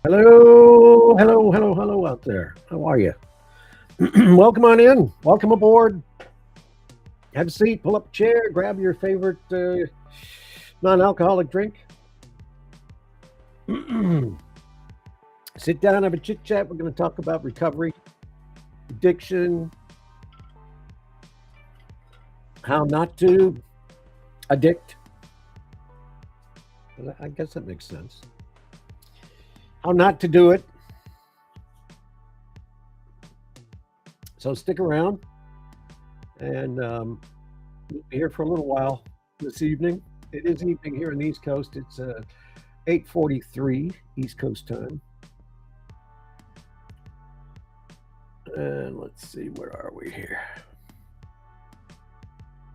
Hello, hello, hello, hello out there. How are you? Welcome on in. Welcome aboard. Have a seat, pull up a chair, grab your favorite non alcoholic drink. Sit down, have a chit chat. We're going to talk about recovery, addiction, how not to addict. I guess that makes sense. How not to do it. So stick around, and we'll be here for a little while this evening. It is evening here on the East Coast. It's 8:43 East Coast time. And let's see, where are we here?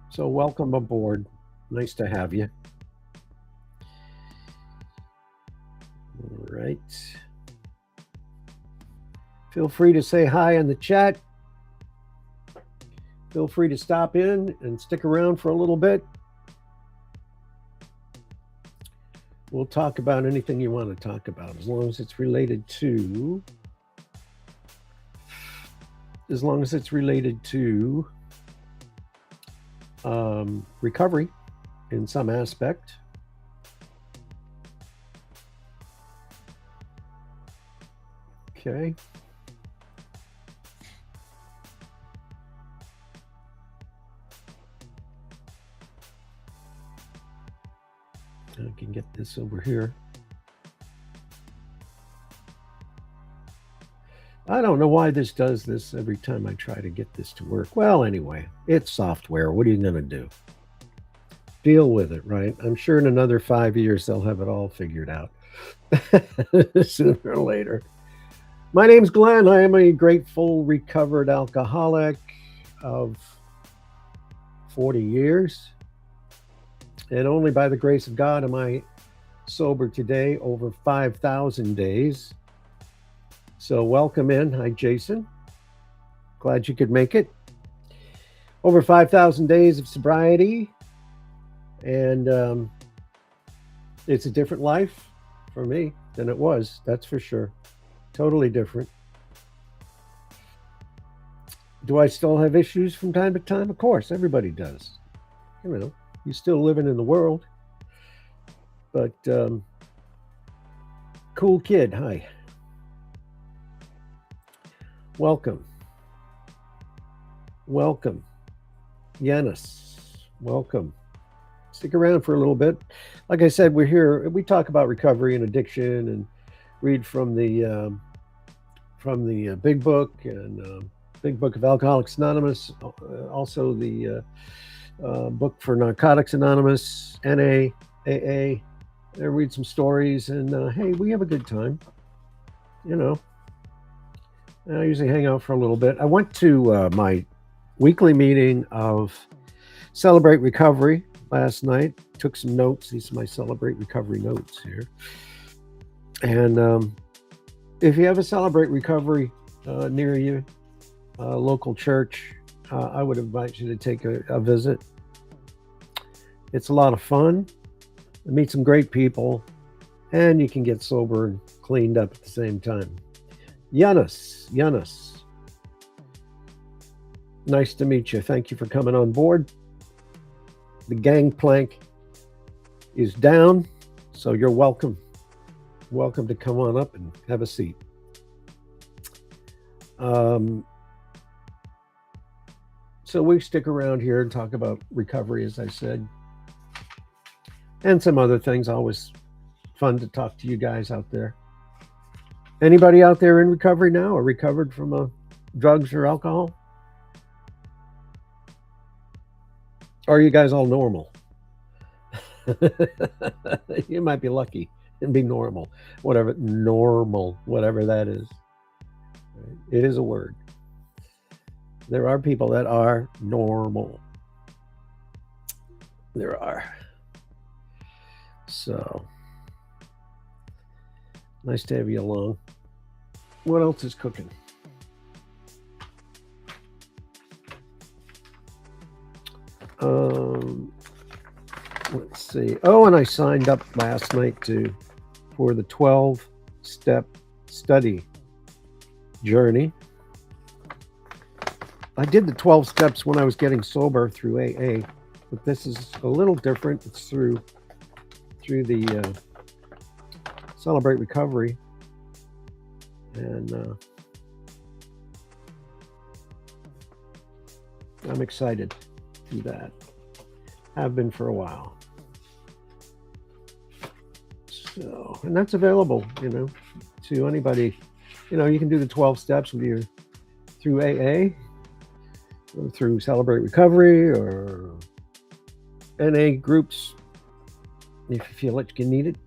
So welcome aboard. Nice to have you. All right. Feel free to say hi in the chat. Feel free to stop in and stick around for a little bit. We'll talk about anything you want to talk about, as long as it's related to recovery in some aspect. Okay. I can get this over here. I don't know why this does this every time I try to get this to work. Well, anyway, it's software. What are you going to do? Deal with it, right? I'm sure in another 5 years they'll have it all figured out sooner or later. My name's Glenn. I am a grateful, recovered alcoholic of 40 years. And only by the grace of God am I sober today, over 5,000 days. So welcome in. Hi, Jason. Glad you could make it. Over 5,000 days of sobriety. And it's a different life for me than it was, that's for sure. Totally different. Do I still have issues from time to time? Of course, everybody does. You know, you're still living in the world. But cool kid, hi. Welcome. Welcome. Yanis, welcome. Stick around for a little bit. Like I said, we're here. We talk about recovery and addiction, and read from the Big Book and Big Book of Alcoholics Anonymous. Also the book for Narcotics Anonymous, NA, AA. I read some stories, and hey, we have a good time. You know, I usually hang out for a little bit. I went to my weekly meeting of Celebrate Recovery last night. Took some notes. These are my Celebrate Recovery notes here. And if you have a Celebrate Recovery near you, local church, I would invite you to take a visit. It's a lot of fun. Meet some great people, and you can get sober and cleaned up at the same time. Yanis, nice to meet you. Thank you for coming on board. The gangplank is down, so you're welcome. Welcome to come on up and have a seat. So we stick around here and talk about recovery, as I said, and some other things. Always fun to talk to you guys out there. Anybody out there in recovery now, or recovered from drugs or alcohol? Or are you guys all normal? You might be lucky and be normal, whatever that is. It is a word. There are people that are normal. There are. So nice to have you along. What else is cooking? Let's see. Oh, and I signed up last night for the 12 12-step study journey. I did the 12 steps when I was getting sober through AA, but this is a little different. It's through the Celebrate Recovery, and I'm excited to do that. Have been for a while. So, and that's available, to anybody. You can do the 12 steps with your through AA, or through Celebrate Recovery, or NA groups. If you feel like you need it.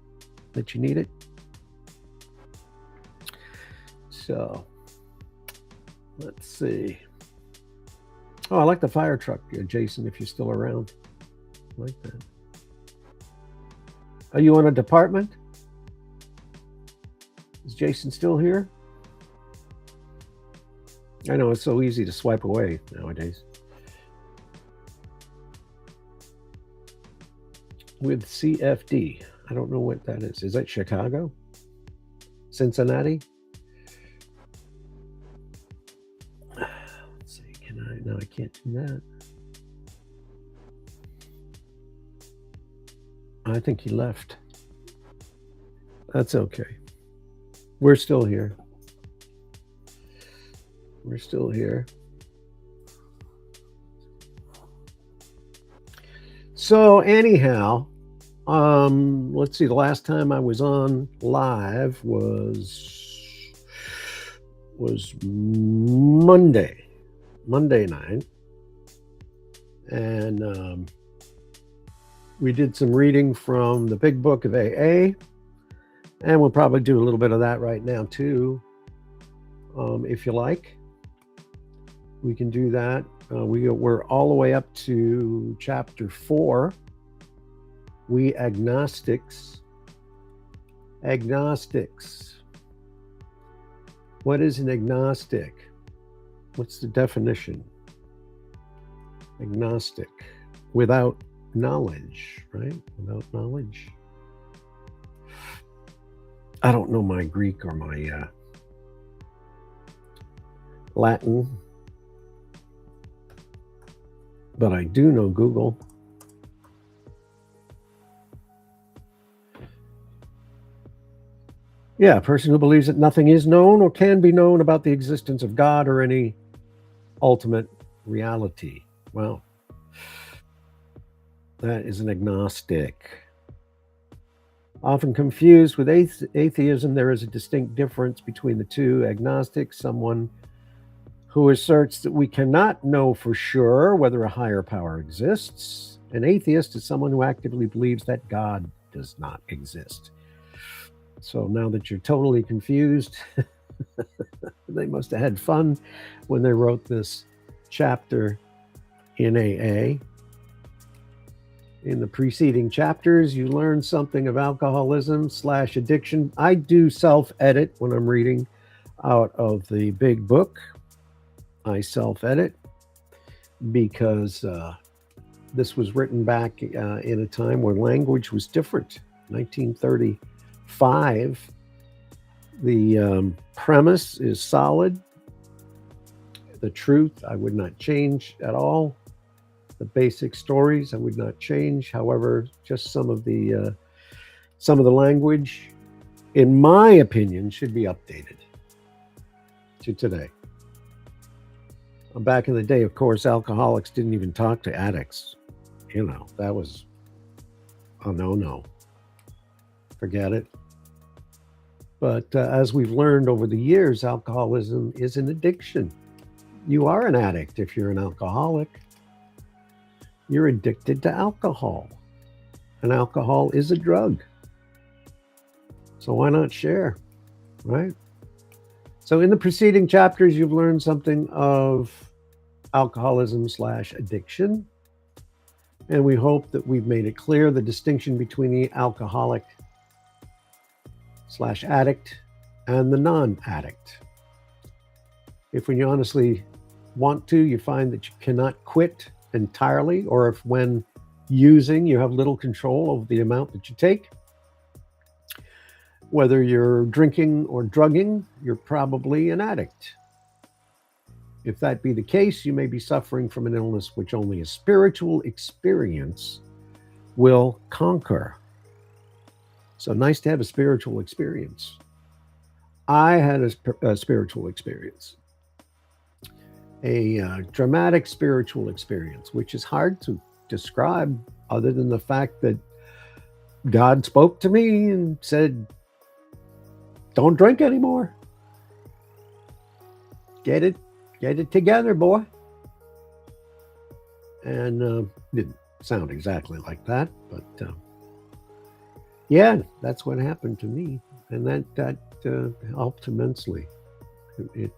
So, let's see. Oh, I like the fire truck, Jason, if you're still around. I like that. Are you on a department? Is Jason still here? I know it's so easy to swipe away nowadays. With CFD. I don't know what that is. Is that Chicago? Cincinnati? Let's see. No, I can't do that. I think he left. That's okay. We're still here. So anyhow, let's see. The last time I was on live was Monday night, and we did some reading from the Big Book of AA, and we'll probably do a little bit of that right now too, if you like. We can do that. We're all the way up to chapter 4. We agnostics. What is an agnostic? What's the definition? Agnostic. Without knowledge, right? Without knowledge. I don't know my Greek or my Latin, but I do know Google. Yeah, a person who believes that nothing is known or can be known about the existence of God or any ultimate reality. Well, that is an agnostic. Often confused with atheism, there is a distinct difference between the two. Agnostic, someone who asserts that we cannot know for sure whether a higher power exists. An atheist is someone who actively believes that God does not exist. So now that you're totally confused, they must have had fun when they wrote this chapter in AA. In the preceding chapters, you learned something of alcoholism/addiction. I do self-edit when I'm reading out of the big book. I self-edit because this was written back in a time when language was different. 1935. The premise is solid. The truth I would not change at all. The basic stories I would not change. However, just some of the language, in my opinion, should be updated to today. Back in the day, of course, alcoholics didn't even talk to addicts. That was a no-no. Forget it. But as we've learned over the years, alcoholism is an addiction. You are an addict if you're an alcoholic. You're addicted to alcohol. And alcohol is a drug. So why not share, right? So in the preceding chapters, you've learned something of alcoholism/addiction. And we hope that we've made it clear the distinction between the alcoholic/addict and the non-addict. If when you honestly want to, you find that you cannot quit entirely, or if when using you have little control over the amount that you take, Whether you're drinking or drugging, you're probably an addict. If that be the case, you may be suffering from an illness which only a spiritual experience will conquer. So nice to have a spiritual experience. I had a spiritual experience, a dramatic spiritual experience, which is hard to describe other than the fact that God spoke to me and said, "Don't drink anymore. Get it together, boy." And didn't sound exactly like that, but yeah, that's what happened to me, and that helped immensely. It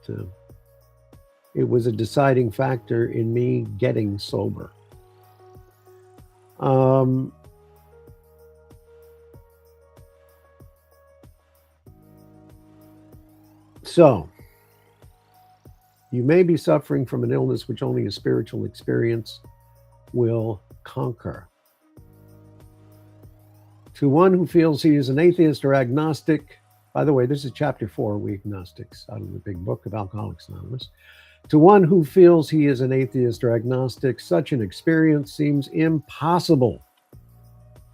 it was a deciding factor in me getting sober. Um, so you may be suffering from an illness which only a spiritual experience will conquer. To one who feels he is an atheist or agnostic, by the way, this is chapter 4, We Agnostics, out of the big book of Alcoholics Anonymous. To one who feels he is an atheist or agnostic, such an experience seems impossible.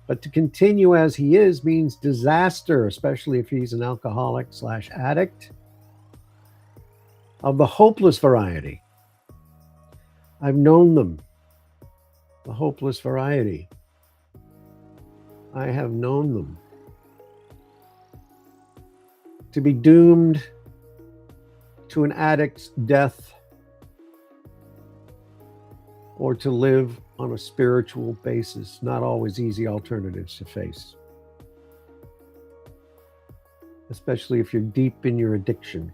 But to continue as he is means disaster, especially if he's an alcoholic/addict of the hopeless variety. I've known them, the hopeless variety. I have known them to be doomed to an addict's death or to live on a spiritual basis. Not always easy alternatives to face, especially if you're deep in your addiction.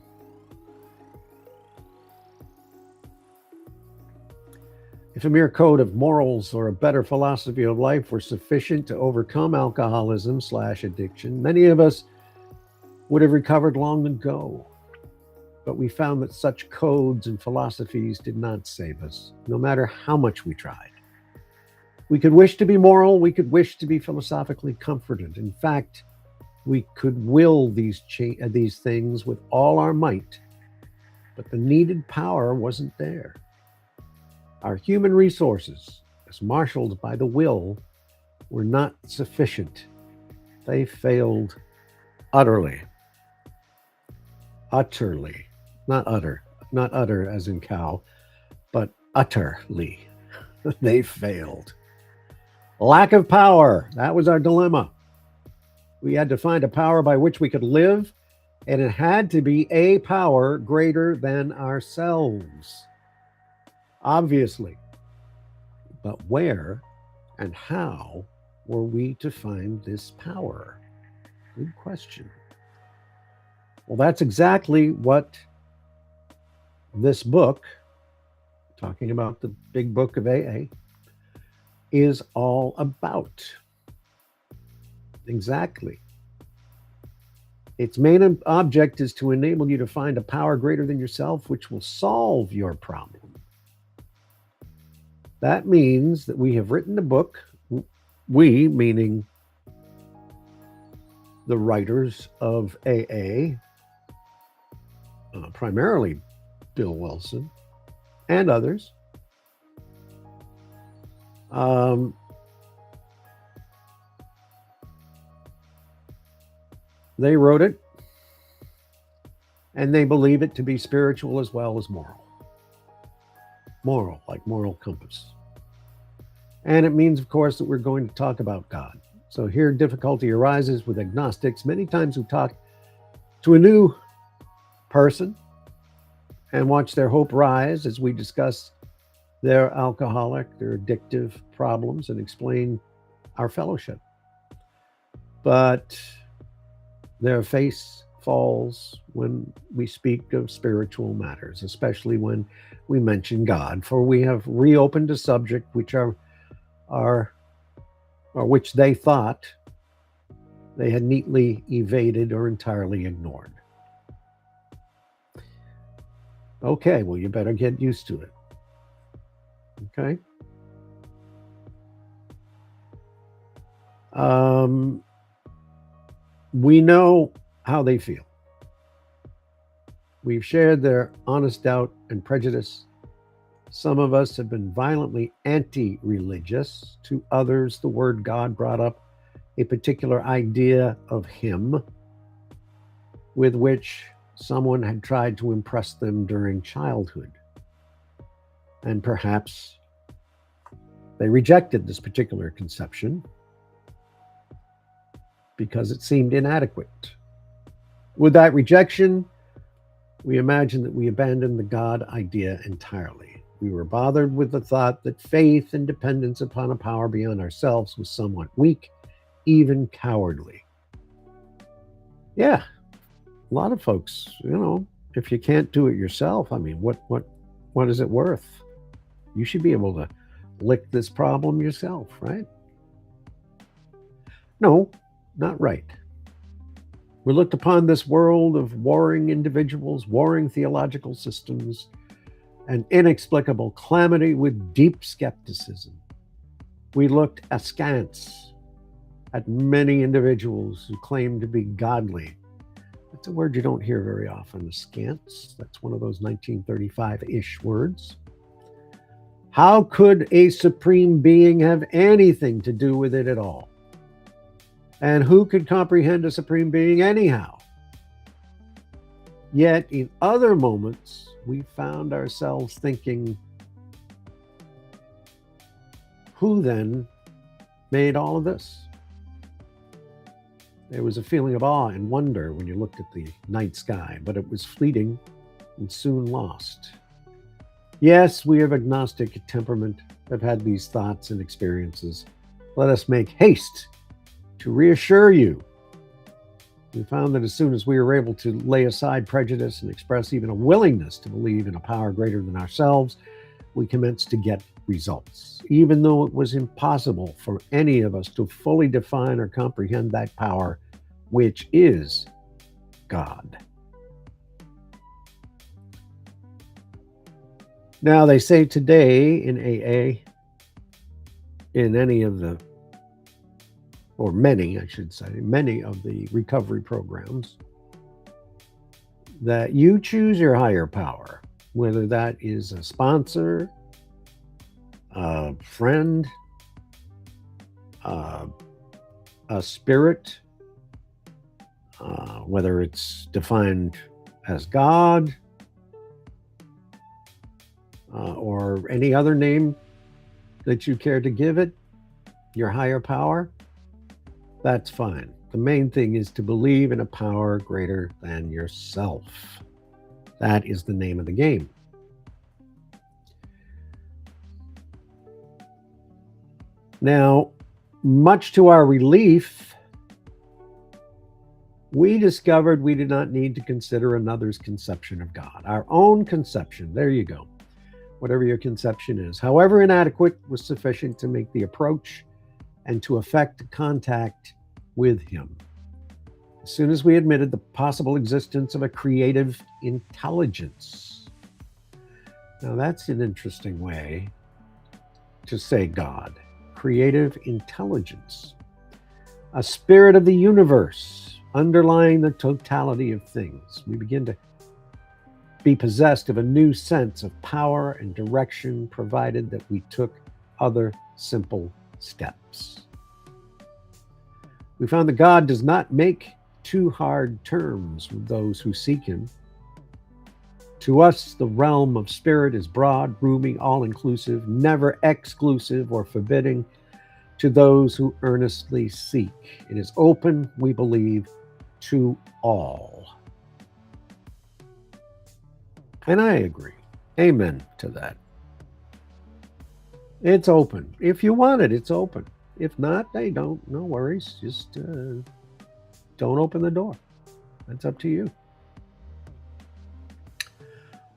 If a mere code of morals or a better philosophy of life were sufficient to overcome alcoholism/addiction, many of us would have recovered long ago. But we found that such codes and philosophies did not save us, no matter how much we tried. We could wish to be moral, we could wish to be philosophically comforted. In fact, we could will these things with all our might, but the needed power wasn't there. Our human resources, as marshaled by the will, were not sufficient. They failed utterly. Utterly. Not utter as in cow, but utterly. They failed. Lack of power. That was our dilemma. We had to find a power by which we could live, and it had to be a power greater than ourselves. Obviously. But where and how were we to find this power? Good question. Well, that's exactly what this book, talking about the big book of AA, is all about. Exactly. Its main object is to enable you to find a power greater than yourself, which will solve your problem. That means that we have written a book, we, meaning the writers of AA, primarily Bill Wilson and others. They wrote it, and they believe it to be spiritual as well as moral. Moral, like moral compass. And it means, of course, that we're going to talk about God. So here difficulty arises with agnostics. Many times we talk to a new person and watch their hope rise as we discuss their alcoholic, their addictive problems, and explain our fellowship. But their face falls when we speak of spiritual matters, especially when we mention God, for we have reopened a subject which which they thought they had neatly evaded or entirely ignored. Okay, well, you better get used to it. Okay? We know how they feel. We've shared their honest doubt and prejudice. Some of us have been violently anti religious. To others, the word God brought up a particular idea of Him with which someone had tried to impress them during childhood. And perhaps they rejected this particular conception because it seemed inadequate. With that rejection, we imagine that we abandoned the God idea entirely. We were bothered with the thought that faith and dependence upon a power beyond ourselves was somewhat weak, even cowardly. Yeah, a lot of folks, if you can't do it yourself, I mean, what is it worth? You should be able to lick this problem yourself, right? No, not right. We looked upon this world of warring individuals, warring theological systems, and inexplicable calamity with deep skepticism. We looked askance at many individuals who claimed to be godly. That's a word you don't hear very often, askance. That's one of those 1935-ish words. How could a supreme being have anything to do with it at all? And who could comprehend a supreme being anyhow? Yet in other moments, we found ourselves thinking, who then made all of this? There was a feeling of awe and wonder when you looked at the night sky, but it was fleeting and soon lost. Yes, we of agnostic temperament have had these thoughts and experiences. Let us make haste to reassure you. We found that as soon as we were able to lay aside prejudice and express even a willingness to believe in a power greater than ourselves, we commenced to get results, even though it was impossible for any of us to fully define or comprehend that power, which is God. Now, they say today in AA, in any of the, or many, I should say, many of the recovery programs, that you choose your higher power, whether that is a sponsor, a friend, a spirit, whether it's defined as God, or any other name that you care to give it, your higher power, that's fine. The main thing is to believe in a power greater than yourself. That is the name of the game. Now, much to our relief, we discovered we did not need to consider another's conception of God. Our own conception, there you go. Whatever your conception is, however inadequate, was sufficient to make the approach and to effect contact with Him. As soon as we admitted the possible existence of a creative intelligence. Now, that's an interesting way to say God. Creative intelligence. A spirit of the universe underlying the totality of things. We begin to be possessed of a new sense of power and direction, provided that we took other simple steps. We found that God does not make too hard terms with those who seek Him. To us, the realm of spirit is broad, roomy, all-inclusive, never exclusive or forbidding to those who earnestly seek. It is open, we believe, to all. And I agree. Amen to that. It's open. If you want it, it's open. If not, hey, don't. No worries. Just don't open the door. That's up to you.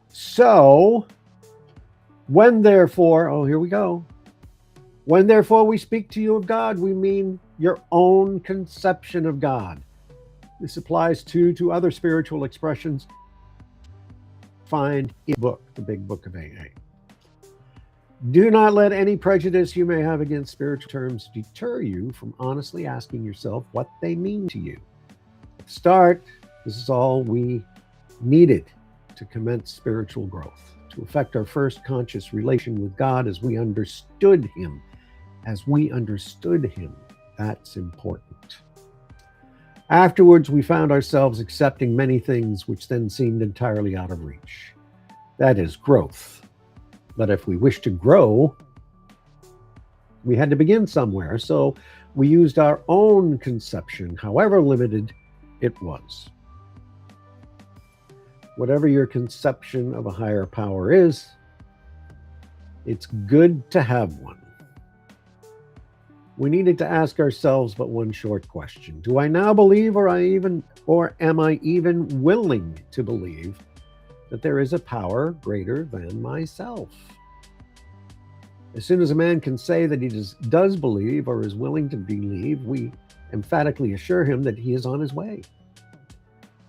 So, when therefore, here we go. When therefore we speak to you of God, we mean your own conception of God. This applies to other spiritual expressions. Find in the book, the big book of AA. Do not let any prejudice you may have against spiritual terms deter you from honestly asking yourself what they mean to you. Start, this is all we needed to commence spiritual growth, to effect our first conscious relation with God as we understood Him. As we understood Him, that's important. Afterwards, we found ourselves accepting many things which then seemed entirely out of reach. That is growth. But if we wish to grow, we had to begin somewhere. So we used our own conception, however limited it was. Whatever your conception of a higher power is, it's good to have one. We needed to ask ourselves but one short question. Do I now believe, or am I even willing to believe that there is a power greater than myself? As soon as a man can say that he does believe or is willing to believe, we emphatically assure him that he is on his way.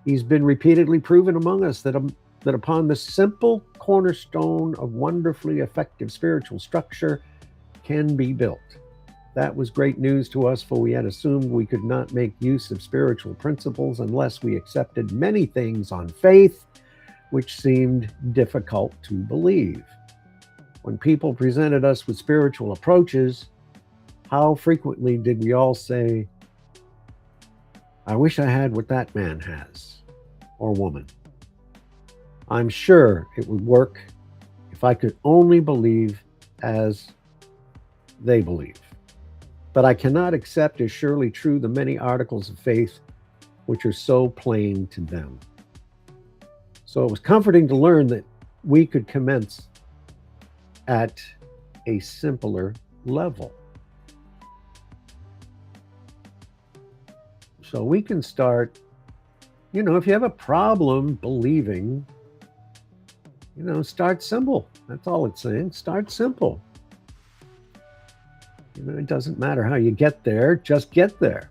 He's been repeatedly proven among us that upon the simple cornerstone of wonderfully effective spiritual structure can be built. That was great news to us, for we had assumed we could not make use of spiritual principles unless we accepted many things on faith, which seemed difficult to believe. When people presented us with spiritual approaches, how frequently did we all say, I wish I had what that man has, or woman. I'm sure it would work if I could only believe as they believe. But I cannot accept as surely true the many articles of faith which are so plain to them. So it was comforting to learn that we could commence at a simpler level. So we can start, if you have a problem believing, start simple. That's all it's saying. Start simple. It doesn't matter how you get there, just get there.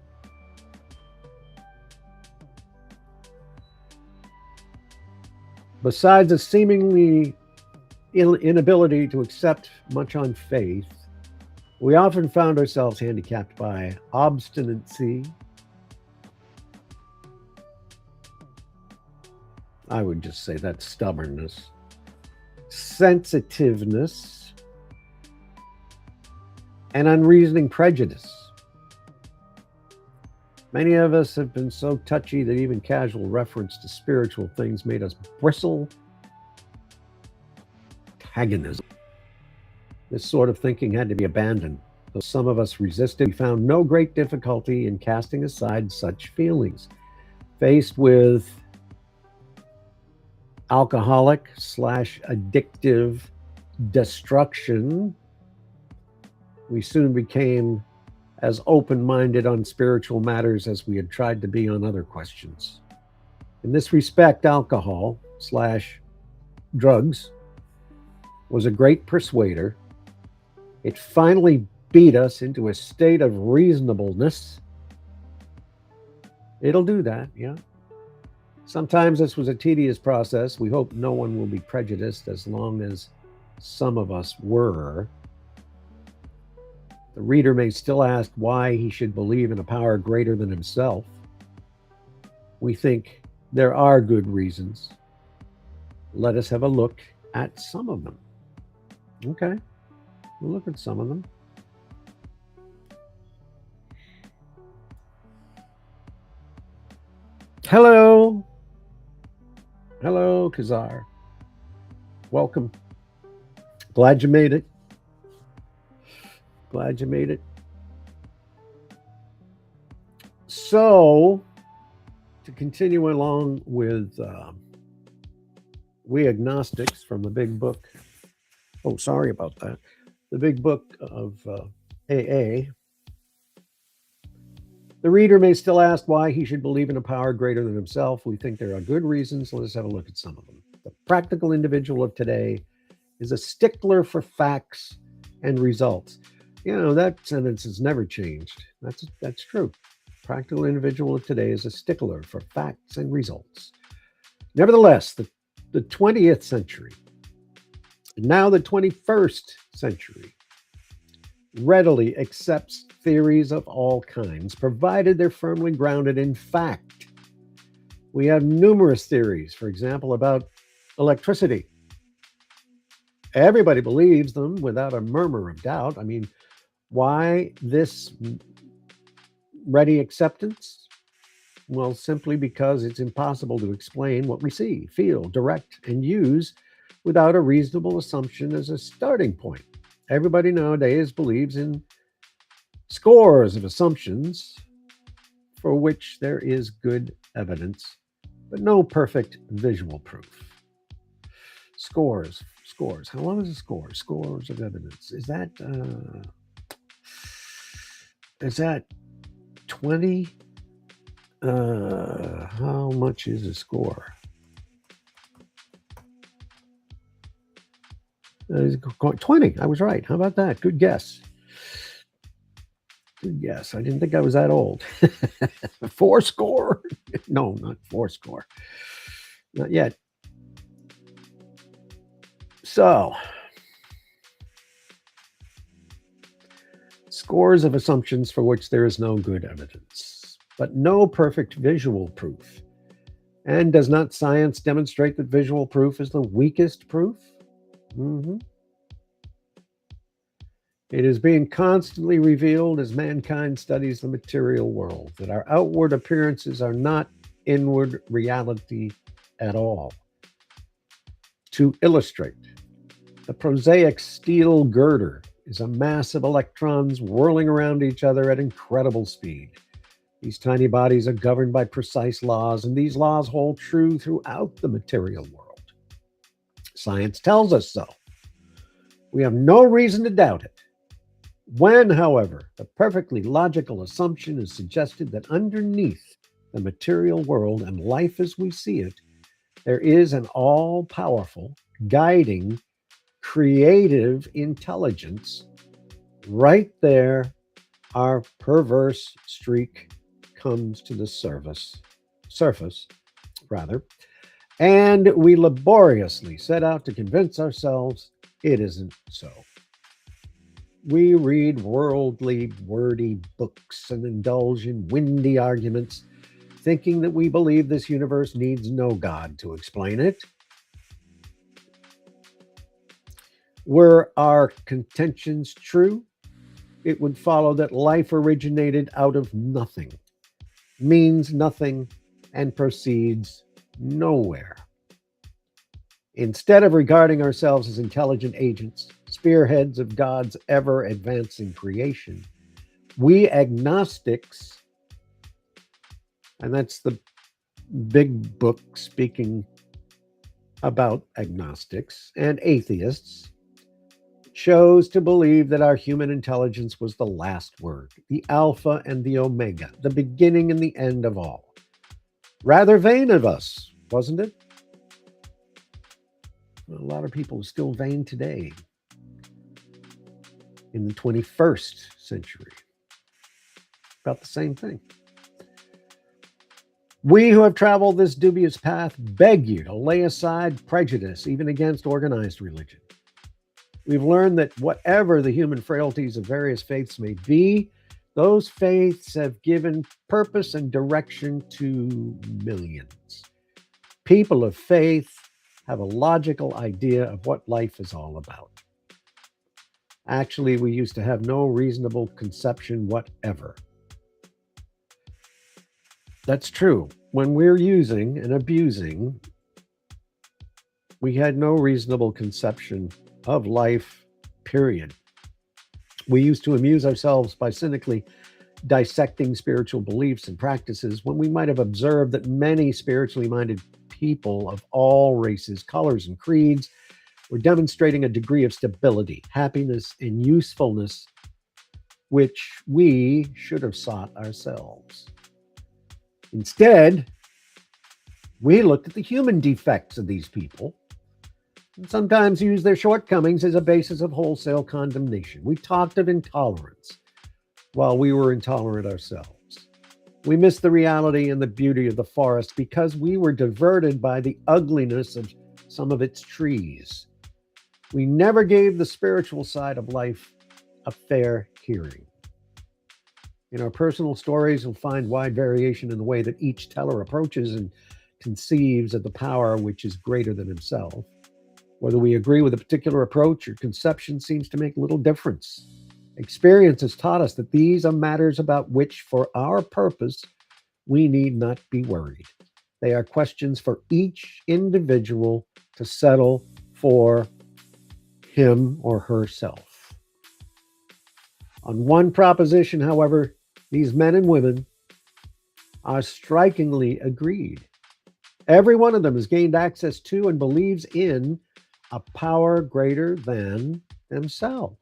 Besides a seemingly inability to accept much on faith, we often found ourselves handicapped by obstinacy. I would just say that's stubbornness, sensitiveness, and unreasoning prejudice. Many of us have been so touchy that even casual reference to spiritual things made us bristle. Antagonism. This sort of thinking had to be abandoned. Though some of us resisted, we found no great difficulty in casting aside such feelings. Faced with alcoholic/addictive destruction, we soon became as open-minded on spiritual matters as we had tried to be on other questions. In this respect, alcohol/drugs was a great persuader. It finally beat us into a state of reasonableness. It'll do that, yeah. Sometimes this was a tedious process. We hope no one will be prejudiced, as long as some of us were. The reader may still ask why he should believe in a power greater than himself. We think there are good reasons. Let us have a look at some of them. Okay, we'll look at some of them. Hello, Kazar. Welcome. Glad you made it. So, to continue along with We Agnostics from the big book. Oh, sorry about that. The big book of AA. The reader may still ask why he should believe in a power greater than himself. We think there are good reasons. Let us have a look at some of them. The practical individual of today is a stickler for facts and results. That sentence has never changed. That's true. Practical individual of today is a stickler for facts and results. Nevertheless, the 20th century, and now the 21st century, readily accepts theories of all kinds, provided they're firmly grounded in fact. We have numerous theories, for example, about electricity. Everybody believes them without a murmur of doubt. I mean, why this ready acceptance? Well, simply because it's impossible to explain what we see, feel, direct, and use without a reasonable assumption as a starting point. Everybody nowadays believes in scores of assumptions for which there is good evidence, but no perfect visual proof. Scores. How long is a score? Scores of evidence. Is that 20? How much is a score? 20. I was right. How about that? Good guess. Good guess. I didn't think I was that old. Four score? No, not four score. Not yet. So, scores of assumptions for which there is no good evidence, but no perfect visual proof. And does not science demonstrate that visual proof is the weakest proof? Mm-hmm. It is being constantly revealed as mankind studies the material world that our outward appearances are not inward reality at all. To illustrate, the prosaic steel girder is a mass of electrons whirling around each other at incredible speed. These tiny bodies are governed by precise laws, and these laws hold true throughout the material world. Science tells us so. We have no reason to doubt it. When, however, the perfectly logical assumption is suggested that underneath the material world and life as we see it, there is an all-powerful, guiding, creative intelligence, right there, our perverse streak comes to the surface, and we laboriously set out to convince ourselves it isn't so. We read worldly, wordy books and indulge in windy arguments, thinking that we believe this universe needs no God to explain it. Were our contentions true, it would follow that life originated out of nothing, means nothing, and proceeds nowhere. Instead of regarding ourselves as intelligent agents, spearheads of God's ever advancing creation, we agnostics, and that's the big book speaking about agnostics, and atheists, chose to believe that our human intelligence was the last word, the Alpha and the Omega, the beginning and the end of all. Rather vain of us, wasn't it? A lot of people are still vain today in the 21st century. About the same thing. We who have traveled this dubious path beg you to lay aside prejudice, even against organized religion. We've learned that whatever the human frailties of various faiths may be, those faiths have given purpose and direction to millions. People of faith have a logical idea of what life is all about. Actually, we used to have no reasonable conception whatever. That's true. When we're using and abusing, we had no reasonable conception of life, period. We used to amuse ourselves by cynically dissecting spiritual beliefs and practices when we might have observed that many spiritually minded people of all races, colors, and creeds were demonstrating a degree of stability, happiness, and usefulness which we should have sought ourselves. Instead, we looked at the human defects of these people and sometimes used their shortcomings as a basis of wholesale condemnation. We talked of intolerance while we were intolerant ourselves. We missed the reality and the beauty of the forest because we were diverted by the ugliness of some of its trees. We never gave the spiritual side of life a fair hearing. In our personal stories, you'll find wide variation in the way that each teller approaches and conceives of the power which is greater than himself. Whether we agree with a particular approach or conception seems to make little difference. Experience has taught us that these are matters about which, for our purpose, we need not be worried. They are questions for each individual to settle for him or herself. On one proposition, however, these men and women are strikingly agreed. Every one of them has gained access to and believes in a power greater than themselves.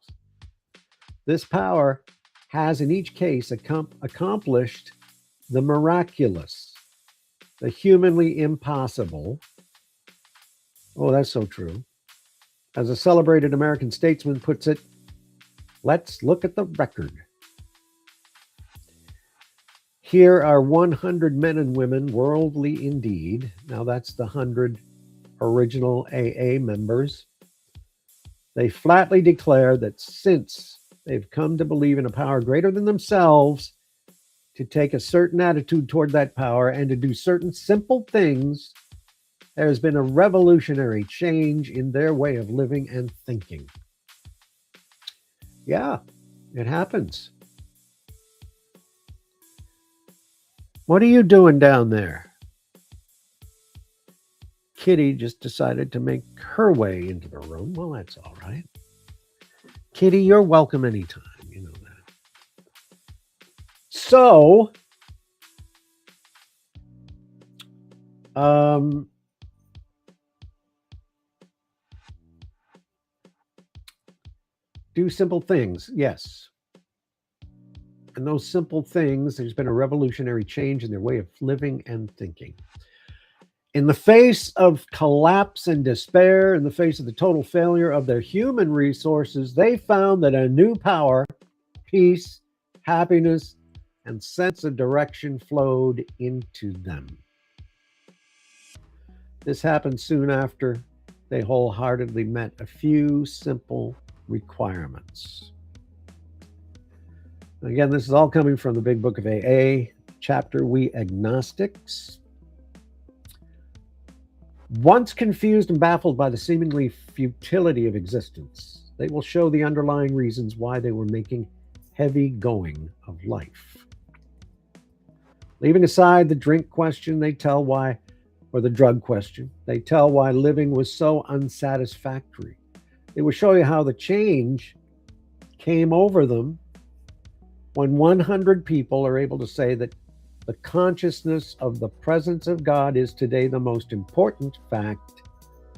This power has in each case accomplished the miraculous, the humanly impossible. Oh, that's so true. As a celebrated American statesman puts it, let's look at the record. Here are 100 men and women, worldly indeed. Now that's the 100 original AA members. They flatly declare that since they've come to believe in a power greater than themselves, to take a certain attitude toward that power and to do certain simple things, there has been a revolutionary change in their way of living and thinking. Yeah, it happens. What are you doing down there? Kitty just decided to make her way into the room. Well, that's all right. Kitty, you're welcome anytime. You know that. So, do simple things, yes. And those simple things, there's been a revolutionary change in their way of living and thinking. In the face of collapse and despair, in the face of the total failure of their human resources, they found that a new power, peace, happiness, and sense of direction flowed into them. This happened soon after they wholeheartedly met a few simple requirements. Again, this is all coming from the Big Book of AA, chapter We Agnostics. Once confused and baffled by the seemingly futility of existence, they will show the underlying reasons why they were making heavy going of life. Leaving aside the drink question, they tell why, or the drug question, they tell why living was so unsatisfactory. They will show you how the change came over them when 100 people are able to say that the consciousness of the presence of God is today the most important fact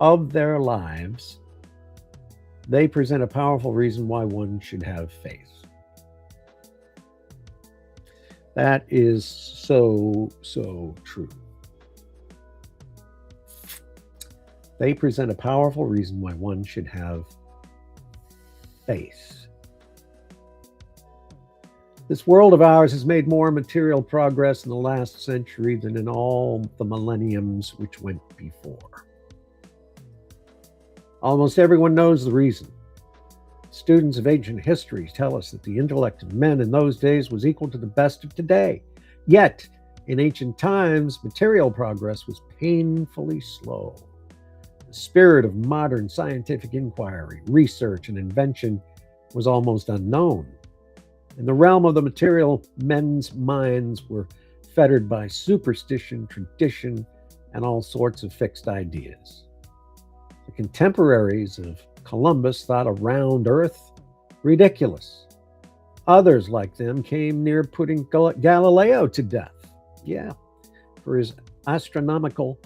of their lives. They present a powerful reason why one should have faith. That is so true. They present a powerful reason why one should have faith. This world of ours has made more material progress in the last century than in all the millenniums which went before. Almost everyone knows the reason. Students of ancient history tell us that the intellect of men in those days was equal to the best of today. Yet, in ancient times, material progress was painfully slow. The spirit of modern scientific inquiry, research, and invention was almost unknown. In the realm of the material, men's minds were fettered by superstition, tradition, and all sorts of fixed ideas. The contemporaries of Columbus thought a round earth ridiculous. Others like them came near putting Galileo to death. Yeah, for his astronomical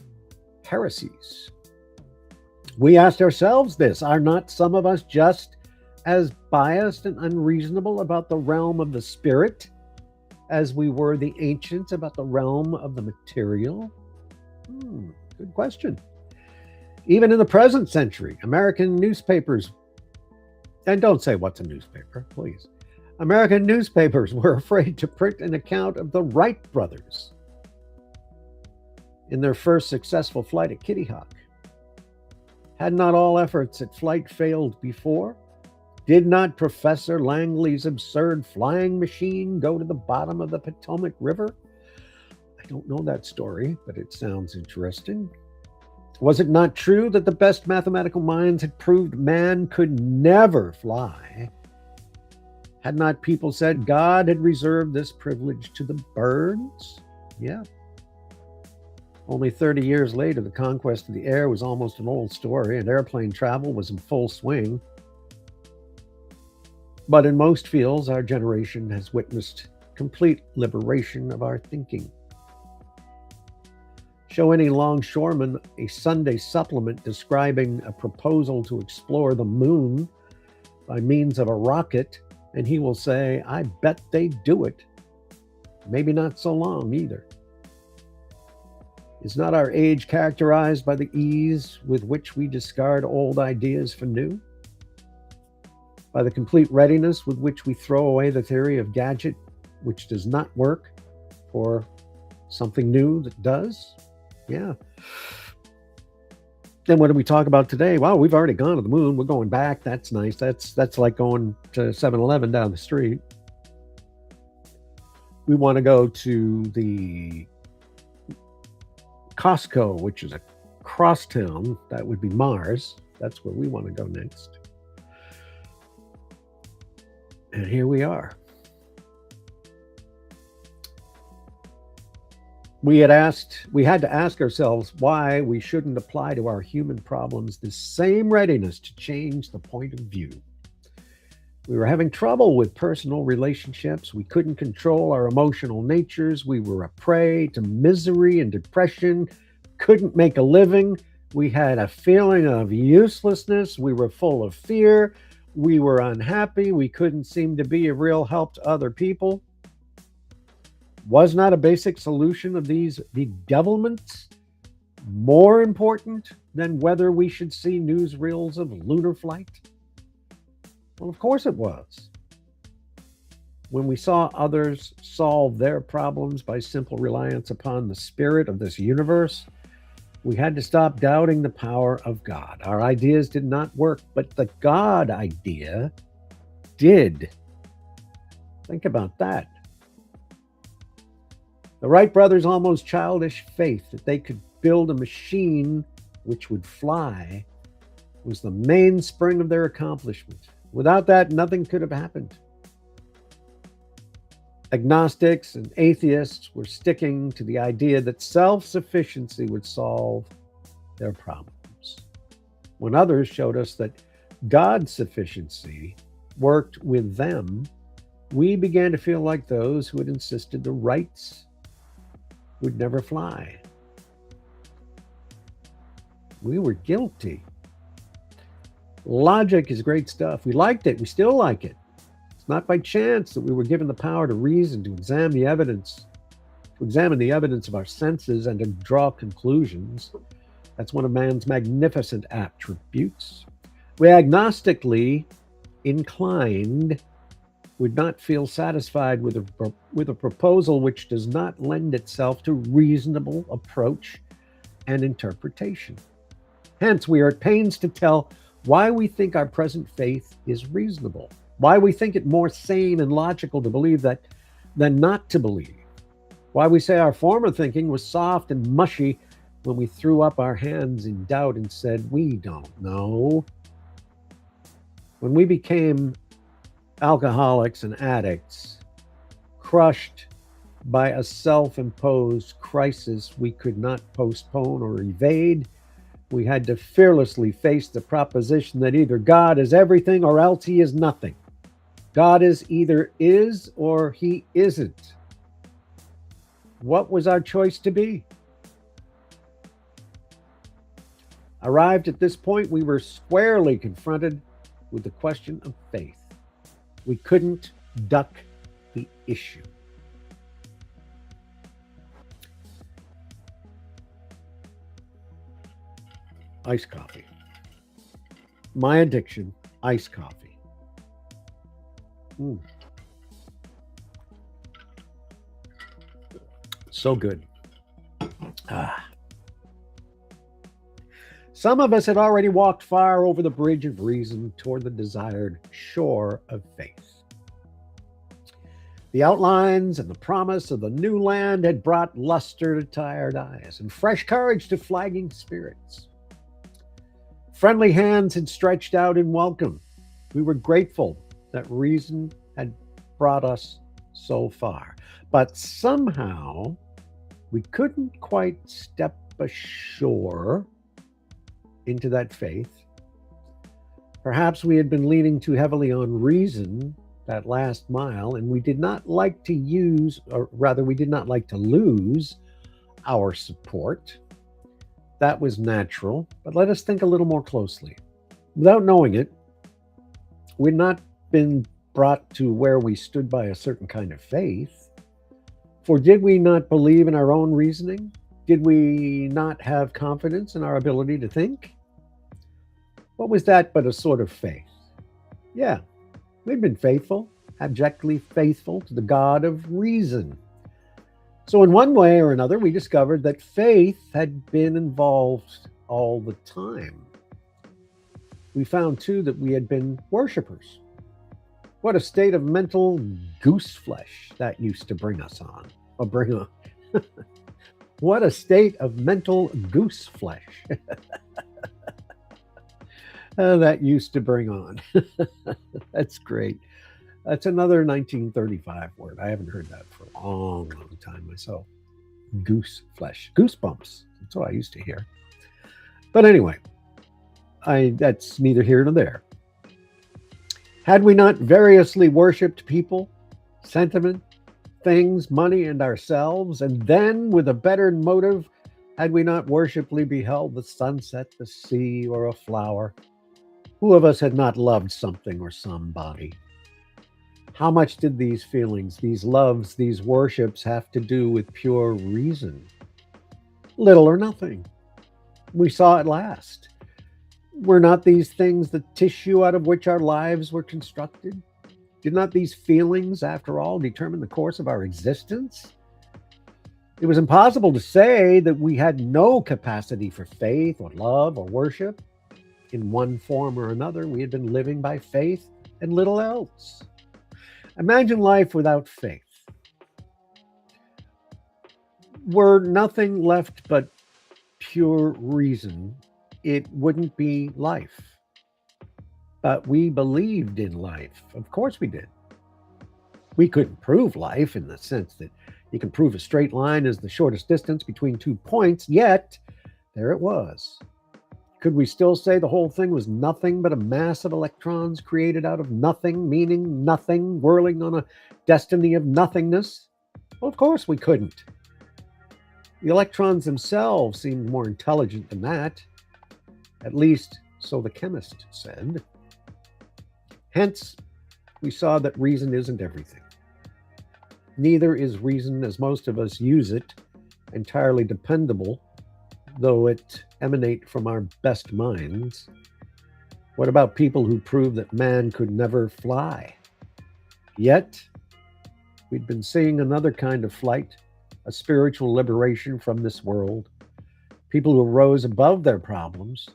heresies. We asked ourselves this: are not some of us just as biased and unreasonable about the realm of the spirit as we were the ancients about the realm of the material? Good question. Even in the present century, American newspapers, and don't say what's a newspaper, please. American newspapers were afraid to print an account of the Wright brothers in their first successful flight at Kitty Hawk. Had not all efforts at flight failed before? Did not Professor Langley's absurd flying machine go to the bottom of the Potomac River? Don't know that story, but it sounds interesting. Was it not true that the best mathematical minds had proved man could never fly? Had not people said God had reserved this privilege to the birds? Yeah. Only 30 years later, the conquest of the air was almost an old story, and airplane travel was in full swing. But in most fields, our generation has witnessed complete liberation of our thinking. Show any longshoreman a Sunday supplement describing a proposal to explore the moon by means of a rocket, and he will say, I bet they do it. Maybe not so long either. Is not our age characterized by the ease with which we discard old ideas for new? By the complete readiness with which we throw away the theory of gadget which does not work for something new that does? Yeah. Then what do we talk about today? Well, we've already gone to the moon. We're going back. That's nice. That's like going to 7-Eleven down the street. We want to go to the Costco, which is a crosstown. That would be Mars. That's where we want to go next. And here we are. We had to ask ourselves why we shouldn't apply to our human problems the same readiness to change the point of view. We were having trouble with personal relationships. We couldn't control our emotional natures. We were a prey to misery and depression, couldn't make a living. We had a feeling of uselessness. We were full of fear. We were unhappy. We couldn't seem to be a real help to other people. Was not a basic solution of these bedevilments more important than whether we should see newsreels of lunar flight? Well, of course it was. When we saw others solve their problems by simple reliance upon the spirit of this universe, we had to stop doubting the power of God. Our ideas did not work, but the God idea did. Think about that. The Wright brothers' almost childish faith that they could build a machine which would fly was the mainspring of their accomplishment. Without that, nothing could have happened. Agnostics and atheists were sticking to the idea that self-sufficiency would solve their problems, when others showed us that God's sufficiency worked with them. We began to feel like those who had insisted the Wrights would never fly. We were guilty. Logic is great stuff. We liked it. We still like it. It's not by chance that we were given the power to reason, to examine the evidence of our senses and to draw conclusions. That's one of man's magnificent attributes. We agnostically inclined would not feel satisfied with a proposal which does not lend itself to reasonable approach and interpretation. Hence, we are at pains to tell why we think our present faith is reasonable, why we think it more sane and logical to believe that than not to believe, why we say our former thinking was soft and mushy when we threw up our hands in doubt and said, we don't know. When we became alcoholics and addicts, crushed by a self-imposed crisis we could not postpone or evade, we had to fearlessly face the proposition that either God is everything or else he is nothing. God either is or he isn't. What was our choice to be? Arrived at this point, we were squarely confronted with the question of faith. We couldn't duck the issue. Iced coffee. My addiction, iced coffee. So good. Some of us had already walked far over the bridge of reason toward the desired shore of faith. The outlines and the promise of the new land had brought luster to tired eyes and fresh courage to flagging spirits. Friendly hands had stretched out in welcome. We were grateful that reason had brought us so far. But somehow we couldn't quite step ashore into that faith. Perhaps we had been leaning too heavily on reason that last mile, and we did not like to use, or rather, we did not like to lose our support. That was natural, but let us think a little more closely. Without knowing it, we'd not been brought to where we stood by a certain kind of faith. For did we not believe in our own reasoning? Did we not have confidence in our ability to think? What was that but a sort of faith? Yeah, we'd been faithful, abjectly faithful to the God of reason. So, in one way or another, we discovered that faith had been involved all the time. We found, too, that we had been worshipers. What a state of mental goose flesh that used to bring us on, or bring on. What a state of mental goose flesh that used to bring on. That's great. That's another 1935 word. I haven't heard that for a long, long time myself. Goose flesh. Goosebumps. That's what I used to hear. But anyway, that's neither here nor there. Had we not variously worshipped people, sentiment, things, money, and ourselves, and then with a better motive, had we not worshipfully beheld the sunset, the sea, or a flower? Who of us had not loved something or somebody? How much did these feelings, these loves, these worships have to do with pure reason? Little or nothing. We saw at last. Were not these things the tissue out of which our lives were constructed? Did not these feelings, after all, determine the course of our existence? It was impossible to say that we had no capacity for faith or love or worship. In one form or another, we had been living by faith and little else. Imagine life without faith. Were nothing left but pure reason, it wouldn't be life. But we believed in life. Of course we did. We couldn't prove life in the sense that you can prove a straight line is the shortest distance between 2 points, yet there it was. Could we still say the whole thing was nothing but a mass of electrons created out of nothing, meaning nothing, whirling on a destiny of nothingness? Well, of course we couldn't. The electrons themselves seemed more intelligent than that. At least, so the chemist said. Hence, we saw that reason isn't everything. Neither is reason, as most of us use it, entirely dependable, though it emanate from our best minds. What about people who prove that man could never fly? Yet, we'd been seeing another kind of flight, a spiritual liberation from this world. People who rose above their problems.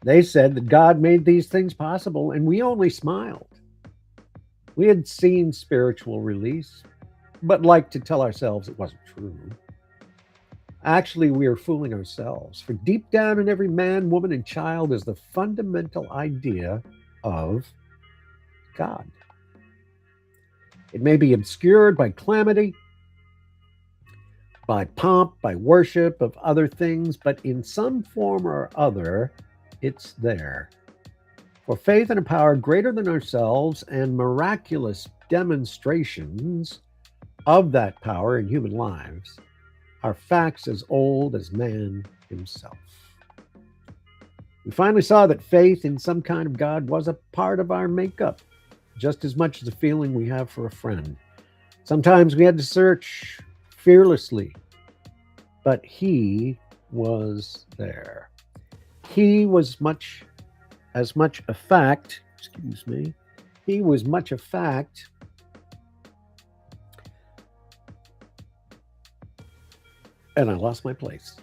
They said that God made these things possible, and we only smiled. We had seen spiritual release, but liked to tell ourselves it wasn't true. Actually, we are fooling ourselves, for deep down in every man, woman, and child is the fundamental idea of God. It may be obscured by calamity, by pomp, by worship of other things, but in some form or other, it's there. For faith in a power greater than ourselves and miraculous demonstrations of that power in human lives are facts as old as man himself. We finally saw that faith in some kind of God was a part of our makeup, just as much as the feeling we have for a friend. Sometimes we had to search fearlessly, but he was there. He was as much a fact, he was much a fact and I lost my place.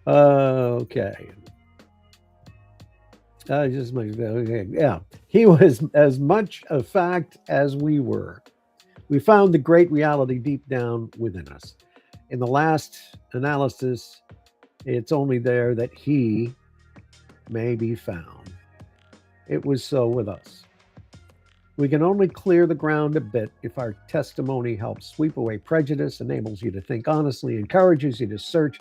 Okay. Okay. Yeah. He was as much a fact as we were. We found the great reality deep down within us. In the last analysis, it's only there that he may be found. It was so with us. We can only clear the ground a bit if our testimony helps sweep away prejudice, enables you to think honestly, encourages you to search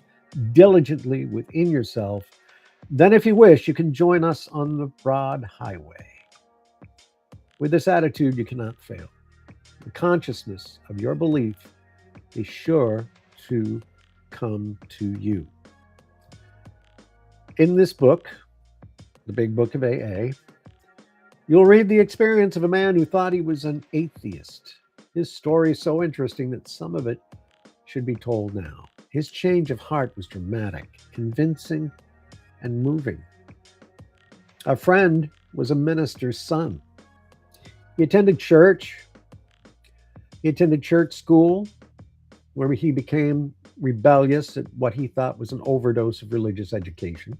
diligently within yourself. Then, if you wish, you can join us on the broad highway. With this attitude, you cannot fail. The consciousness of your belief is sure to come to you. In this book, the Big Book of AA, you'll read the experience of a man who thought he was an atheist. His story is so interesting that some of it should be told now. His change of heart was dramatic, convincing, and moving. Our friend was a minister's son. He attended church. He attended church school, where he became rebellious at what he thought was an overdose of religious education.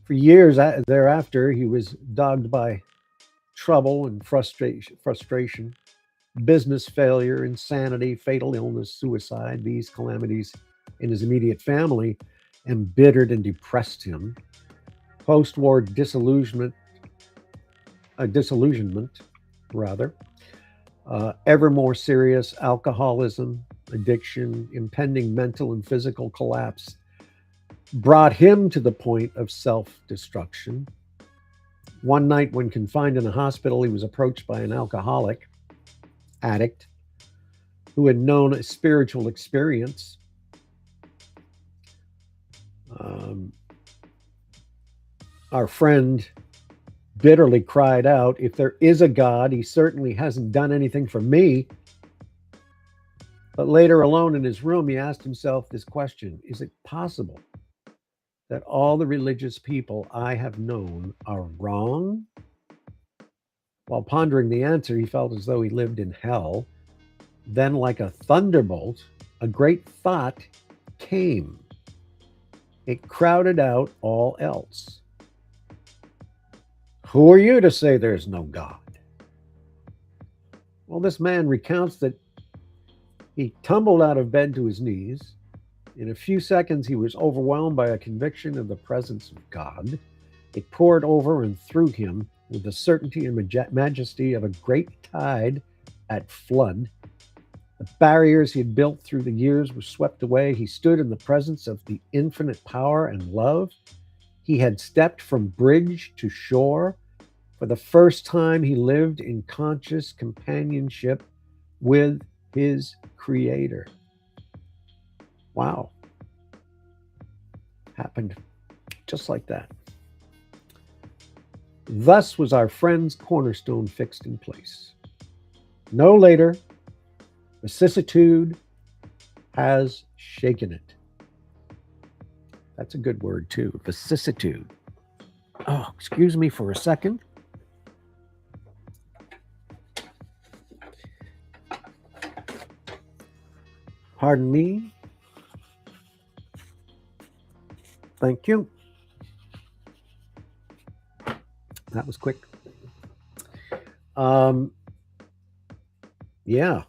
For years thereafter, he was dogged by trouble and frustration, business failure, insanity, fatal illness, suicide. These calamities in his immediate family embittered and depressed him. Post-war disillusionment, rather, ever more serious alcoholism, addiction, impending mental and physical collapse brought him to the point of self-destruction. One night, when confined in a hospital, he was approached by an alcoholic addict who had known a spiritual experience. Our friend bitterly cried out, "If there is a God, he certainly hasn't done anything for me." But later, alone in his room, he asked himself this question: is it possible that all the religious people I have known are wrong? While pondering the answer, he felt as though he lived in hell. Then, like a thunderbolt, a great thought came. It crowded out all else. Who are you to say there's no God? Well, this man recounts that he tumbled out of bed to his knees. In a few seconds, he was overwhelmed by a conviction of the presence of God. It poured over and through him with the certainty and majesty of a great tide at flood. The barriers he had built through the years were swept away. He stood in the presence of the infinite power and love. He had stepped from bridge to shore. For the first time, he lived in conscious companionship with his Creator. Wow. Happened just like that. Thus was our friend's cornerstone fixed in place. No later, vicissitude has shaken it. That's a good word too, vicissitude. Oh, excuse me for a second. Pardon me. Thank you. That was quick. Yeah,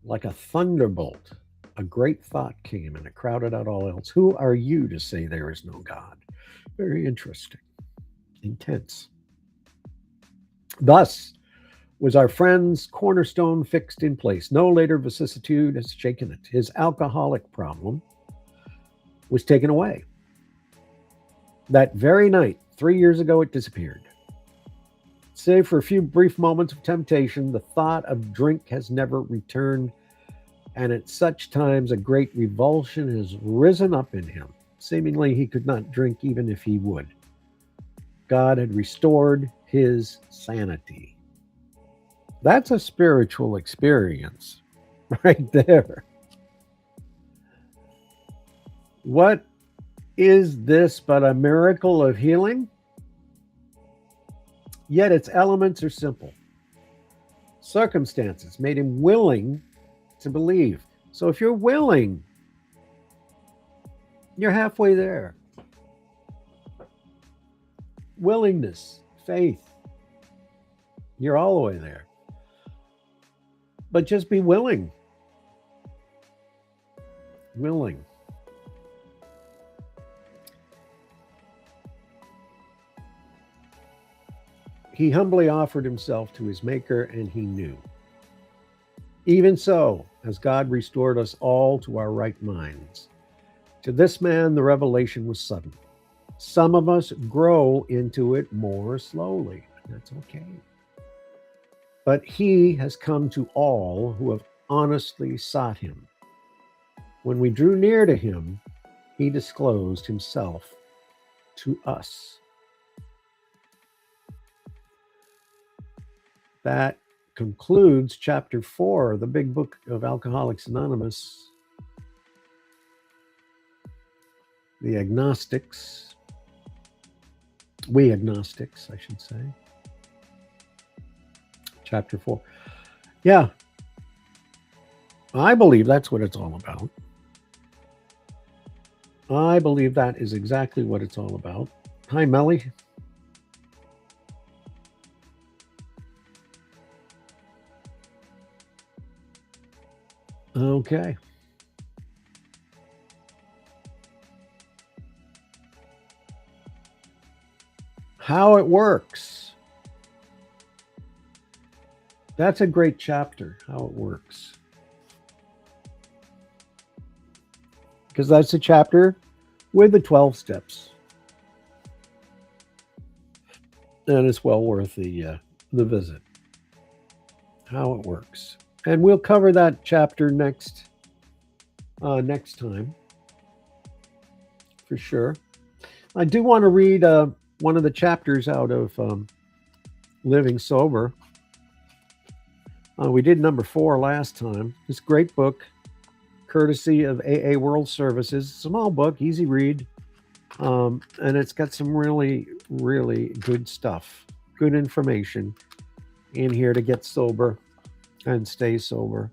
like a thunderbolt, a great thought came and it crowded out all else. Who are you to say there is no God? Very interesting. Intense. Thus was our friend's cornerstone fixed in place. No later vicissitude has shaken it. His alcoholic problem was taken away. That very night, 3 years ago, it disappeared. Save for a few brief moments of temptation, the thought of drink has never returned, and at such times a great revulsion has risen up in him. Seemingly, he could not drink even if he would. God had restored his sanity. That's a spiritual experience right there. What is this but a miracle of healing? Yet its elements are simple. Circumstances made him willing to believe. So if you're willing, you're halfway there. Willingness, faith, You're all the way there. But just be willing. Willing. He humbly offered himself to his Maker, and he knew. Even so, as God restored us all to our right minds, to this man the revelation was sudden. Some of us grow into it more slowly. That's okay. But he has come to all who have honestly sought him. When we drew near to him, he disclosed himself to us. That concludes chapter 4, the big book of Alcoholics Anonymous. The agnostics, we agnostics, I should say. Chapter 4. Yeah, I believe that's what it's all about. I believe that is exactly what it's all about. Hi, Melly. Okay. How it works. That's a great chapter, how it works. Because that's a chapter with the 12 steps. And it's well worth the visit. How it works. And we'll cover that chapter next time, for sure. I do want to read one of the chapters out of Living Sober. We did number 4 last time. This great book, courtesy of AA World Services. Small book, easy read, and it's got some really, really good stuff, good information in here to get sober and stay sober.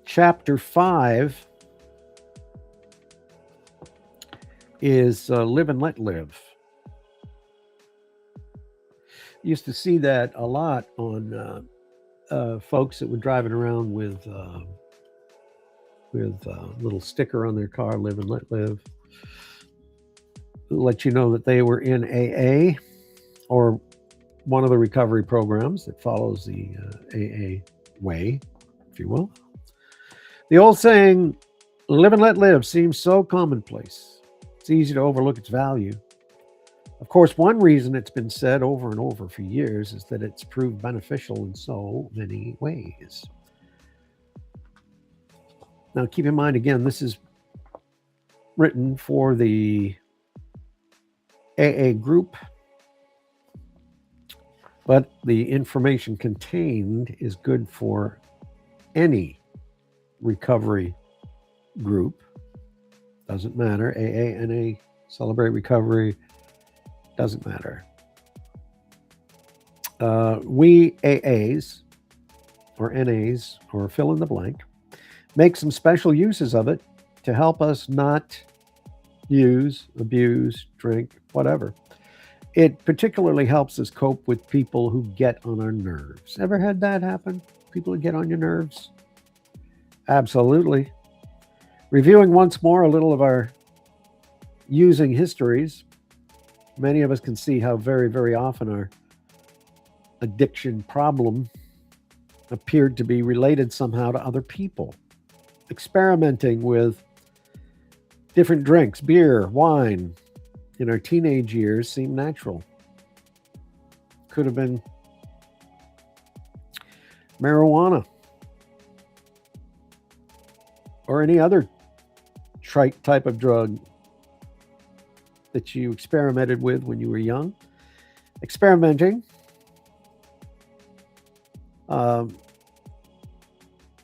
Chapter 5 is Live and Let Live. Used to see that a lot on folks that were driving around with a little sticker on their car, Live and Let Live. Let you know that they were in AA or one of the recovery programs that follows the AA way, if you will. The old saying, live and let live, seems so commonplace. It's easy to overlook its value. Of course, one reason it's been said over and over for years is that it's proved beneficial in so many ways. Now, keep in mind, again, this is written for the AA group, but the information contained is good for any recovery group. Doesn't matter. AA, NA, Celebrate Recovery, doesn't matter. We AAs or NAs or fill in the blank make some special uses of it to help us not use, abuse, drink, whatever. It particularly helps us cope with people who get on our nerves. Ever had that happen? People who get on your nerves? Absolutely. Reviewing once more a little of our using histories, many of us can see how very, very often our addiction problem appeared to be related somehow to other people. Experimenting with different drinks, beer, wine, in our teenage years seemed natural. Could have been marijuana or any other trite type of drug that you experimented with when you were young. Experimenting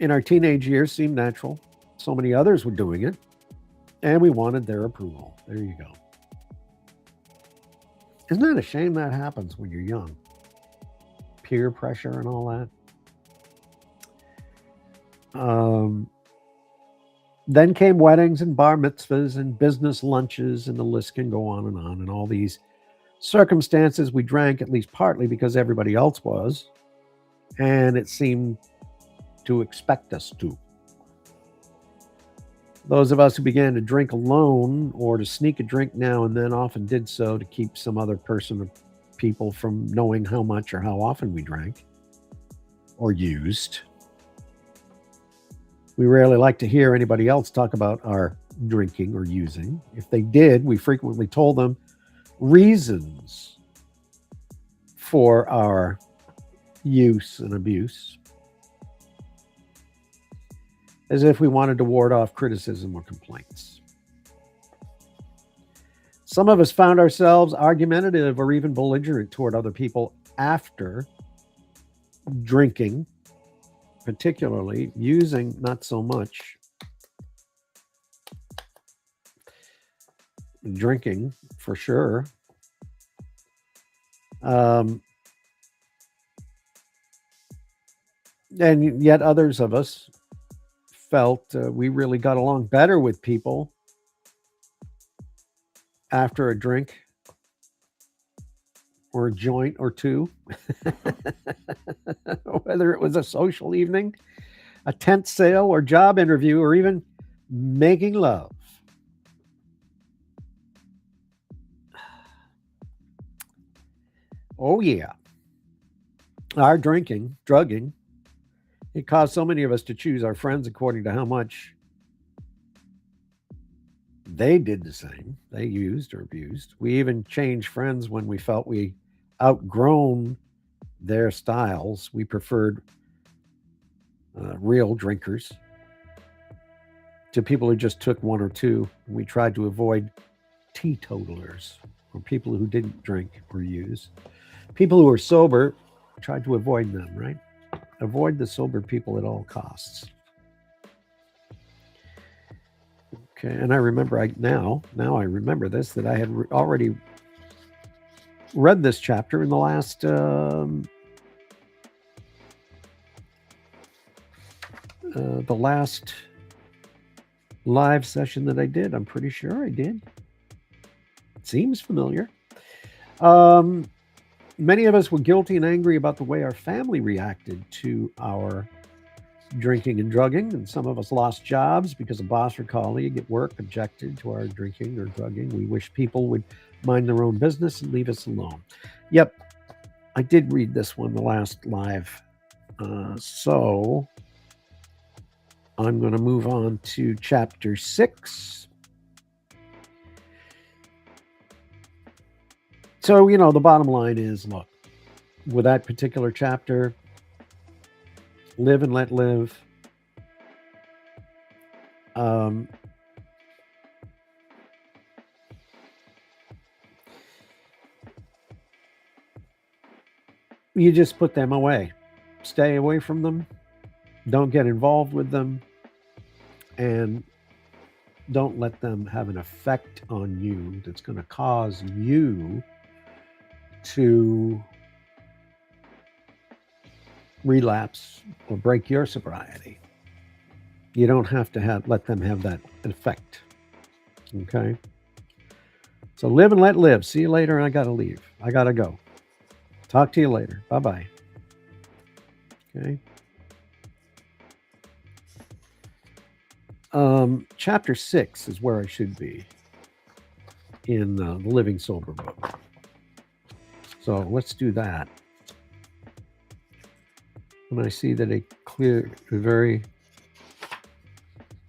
in our teenage years seemed natural. So many others were doing it, and we wanted their approval. There you go. Isn't that a shame that happens when you're young? Peer pressure and all that. Then came weddings and bar mitzvahs and business lunches, and the list can go on. And all these circumstances, we drank at least partly because everybody else was, and it seemed to expect us to. Those of us who began to drink alone or to sneak a drink now and then often did so to keep some other person or people from knowing how much or how often we drank or used. We rarely like to hear anybody else talk about our drinking or using. If they did, we frequently told them reasons for our use and abuse, as if we wanted to ward off criticism or complaints. Some of us found ourselves argumentative or even belligerent toward other people after drinking, particularly. Using, not so much. Drinking, for sure. And yet others of us felt we really got along better with people after a drink or a joint or two, whether it was a social evening, a tent sale, or job interview, or even making love. Oh, yeah. Our drinking, drugging, it caused so many of us to choose our friends according to how much they did the same. They used or abused. We even changed friends when we felt we outgrown their styles. We preferred real drinkers to people who just took one or two. We tried to avoid teetotalers or people who didn't drink or use. People who were sober, tried to avoid them, right? Avoid the sober people at all costs. Okay, and I remember now I remember this, that I had already read this chapter in the last live session that I did. I'm pretty sure I did. It seems familiar. Many of us were guilty and angry about the way our family reacted to our drinking and drugging, and some of us lost jobs because a boss or colleague at work objected to our drinking or drugging. We wish people would mind their own business and leave us alone. Yep, I did read this one, the last live. So I'm going to move on to chapter 6. So, the bottom line is, look, with that particular chapter, live and let live. You just put them away. Stay away from them. Don't get involved with them. And don't let them have an effect on you that's going to cause you to relapse or break your sobriety. You don't have to let them have that effect. Okay? So live and let live. See you later. I got to leave. I got to go. Talk to you later. Bye-bye. Okay? Chapter 6 is where I should be in the Living Sober book. So let's do that. And I see that a very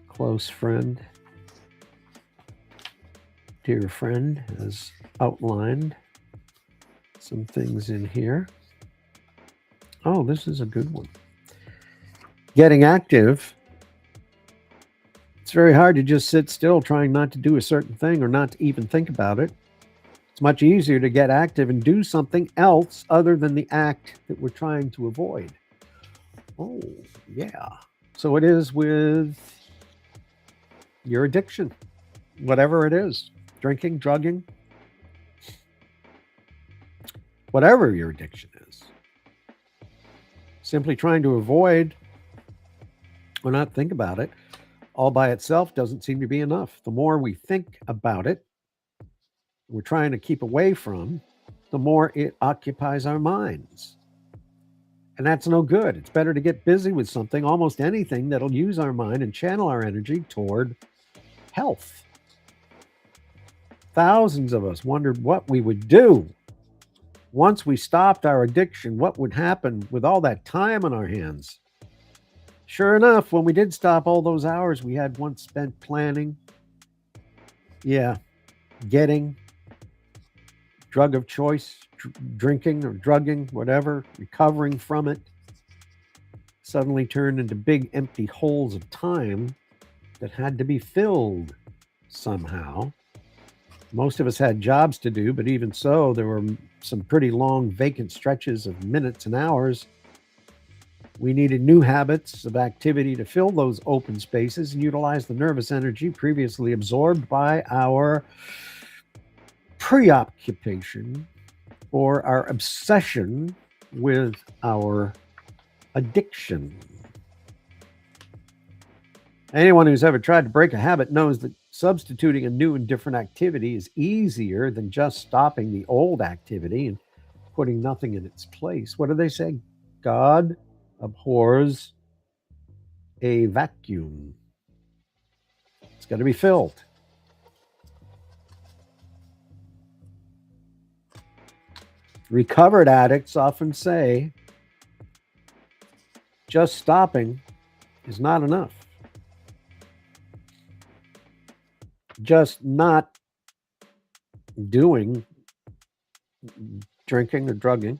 close friend, dear friend, has outlined some things in here. Oh, this is a good one. Getting active. It's very hard to just sit still trying not to do a certain thing or not to even think about it. It's much easier to get active and do something else other than the act that we're trying to avoid. Oh, yeah. So it is with your addiction, whatever it is, drinking, drugging, whatever your addiction is. Simply trying to avoid or not think about it all by itself doesn't seem to be enough. The more we think about it, we're trying to keep away from, the more it occupies our minds. And that's no good. It's better to get busy with something, almost anything that'll use our mind and channel our energy toward health. Thousands of us wondered what we would do once we stopped our addiction, what would happen with all that time on our hands. Sure enough, when we did stop all those hours we had once spent planning, getting drug of choice, drinking or drugging, whatever, recovering from it, suddenly turned into big empty holes of time that had to be filled somehow. Most of us had jobs to do, but even so, there were some pretty long vacant stretches of minutes and hours. We needed new habits of activity to fill those open spaces and utilize the nervous energy previously absorbed by our preoccupation or our obsession with our addiction. Anyone who's ever tried to break a habit knows that substituting a new and different activity is easier than just stopping the old activity and putting nothing in its place. What do they say? God abhors a vacuum. It's got to be filled. Recovered addicts often say just stopping is not enough. Just not doing drinking or drugging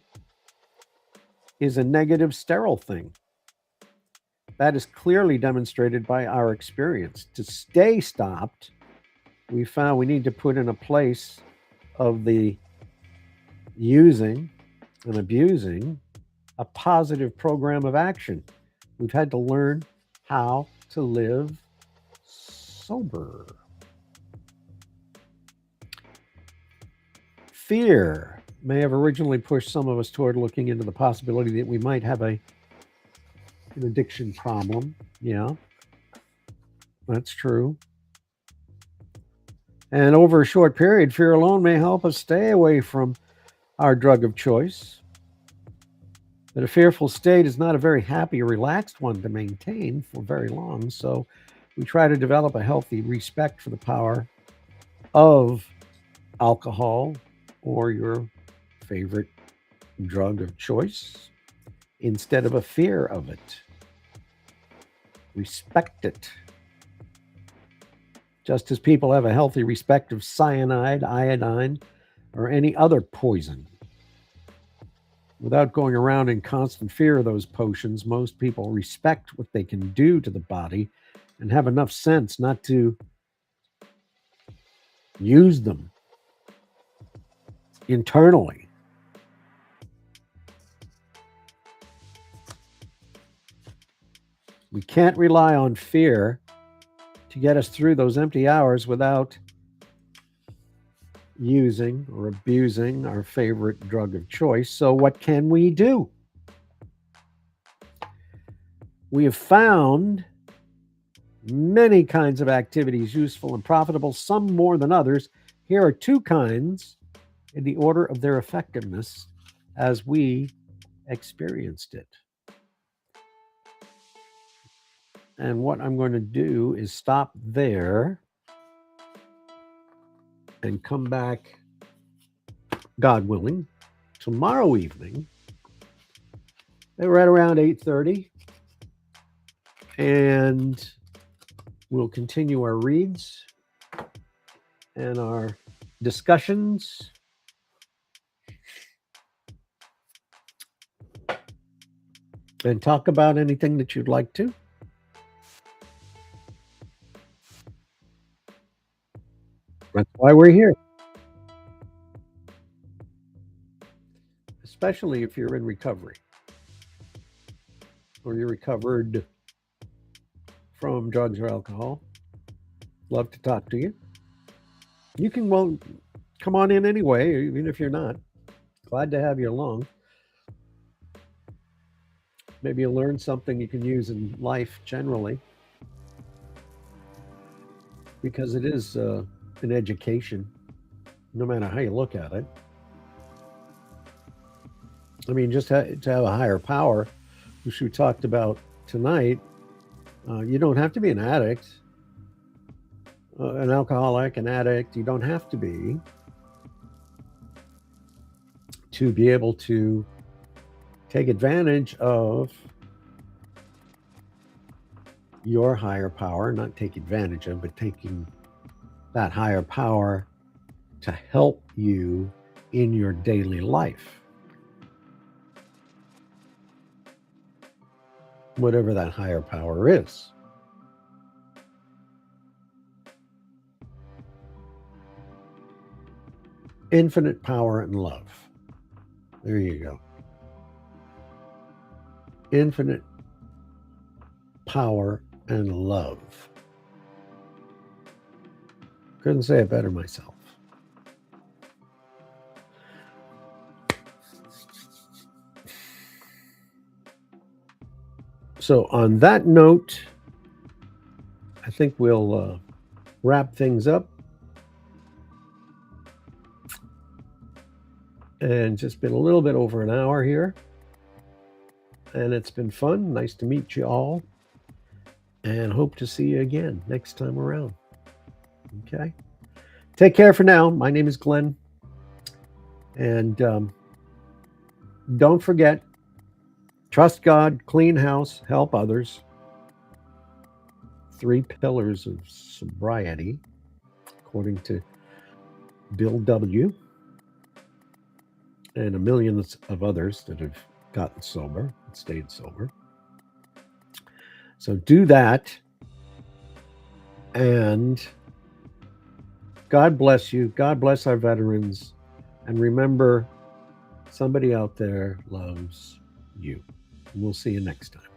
is a negative, sterile thing. That is clearly demonstrated by our experience. To stay stopped, we found we need to put in a place of the using and abusing a positive program of action. We've had to learn how to live sober. Fear may have originally pushed some of us toward looking into the possibility that we might have an addiction problem. Yeah, that's true. And over a short period, fear alone may help us stay away from our drug of choice. But a fearful state is not a very happy or relaxed one to maintain for very long. So we try to develop a healthy respect for the power of alcohol or your favorite drug of choice instead of a fear of it. Respect it. Just as people have a healthy respect of cyanide, iodine, or any other poison. Without going around in constant fear of those potions, most people respect what they can do to the body and have enough sense not to use them internally. We can't rely on fear to get us through those empty hours without using or abusing our favorite drug of choice. So, what can we do? We have found many kinds of activities useful and profitable, some more than others. Here are two kinds in the order of their effectiveness as we experienced it. And what I'm going to do is stop there and come back, God willing, tomorrow evening right around 8:30, and we'll continue our reads and our discussions. And talk about anything that you'd like to. That's why we're here. Especially if you're in recovery or you're recovered from drugs or alcohol. Love to talk to you. You can, well, come on in anyway, even if you're not. Glad to have you along. Maybe you'll learn something you can use in life generally. because it is an education, no matter how you look at it. I mean, just to have a higher power, which we talked about tonight, you don't have to be an addict, an alcoholic, an addict. You don't have to be able to take advantage of your higher power, not take advantage of, but taking that higher power to help you in your daily life, whatever that higher power is. Infinite power and love. There you go. Infinite power and love. Couldn't say it better myself. So, on that note, I think we'll wrap things up. And just been a little bit over an hour here. And it's been fun. Nice to meet you all. And hope to see you again next time around. Okay. Take care for now. My name is Glenn. And don't forget, trust God, clean house, help others. 3 pillars of sobriety, according to Bill W. and a million of others that have gotten sober and stayed sober. So do that. And God bless you. God bless our veterans. And remember, somebody out there loves you. And we'll see you next time.